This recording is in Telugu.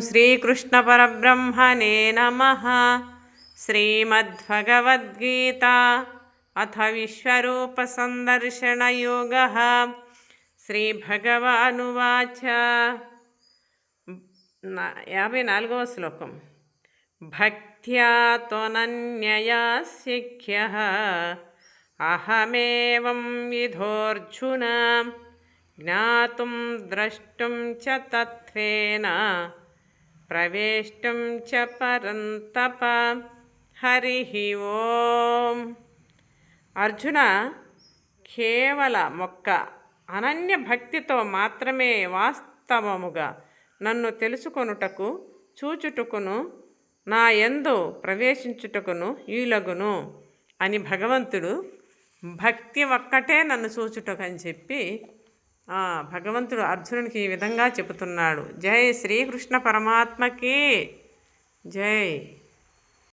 श्रीकृष्णपरब्रह्मणे नमः। श्रीमद्भगवद्गीता अथ विश्वरूपसन्दर्शनयोगः। श्रीभगवानुवाच 54వ శ్లోకం भक्त्या त्वनन्यया शक्यः अहमेवं विधोऽर्जुन ज्ञातुं द्रष्टुं च तत्त्वेन प्रवेष्टुं च परन्तप। हरिः ఓం. అర్జున, కేవల మొక్క అనన్య భక్తితో మాత్రమే వాస్తవముగా నన్ను తెలుసుకొనుటకు చూచుటకును నా యందు ప్రవేశించుటకును ఈలగును అని భగవంతుడు భక్తి ఒక్కటే నన్ను చూచుటకని చెప్పి భగవంతుడు అర్జునునికి ఈ విధంగా చెబుతున్నాడు. జై శ్రీకృష్ణ పరమాత్మకి జై.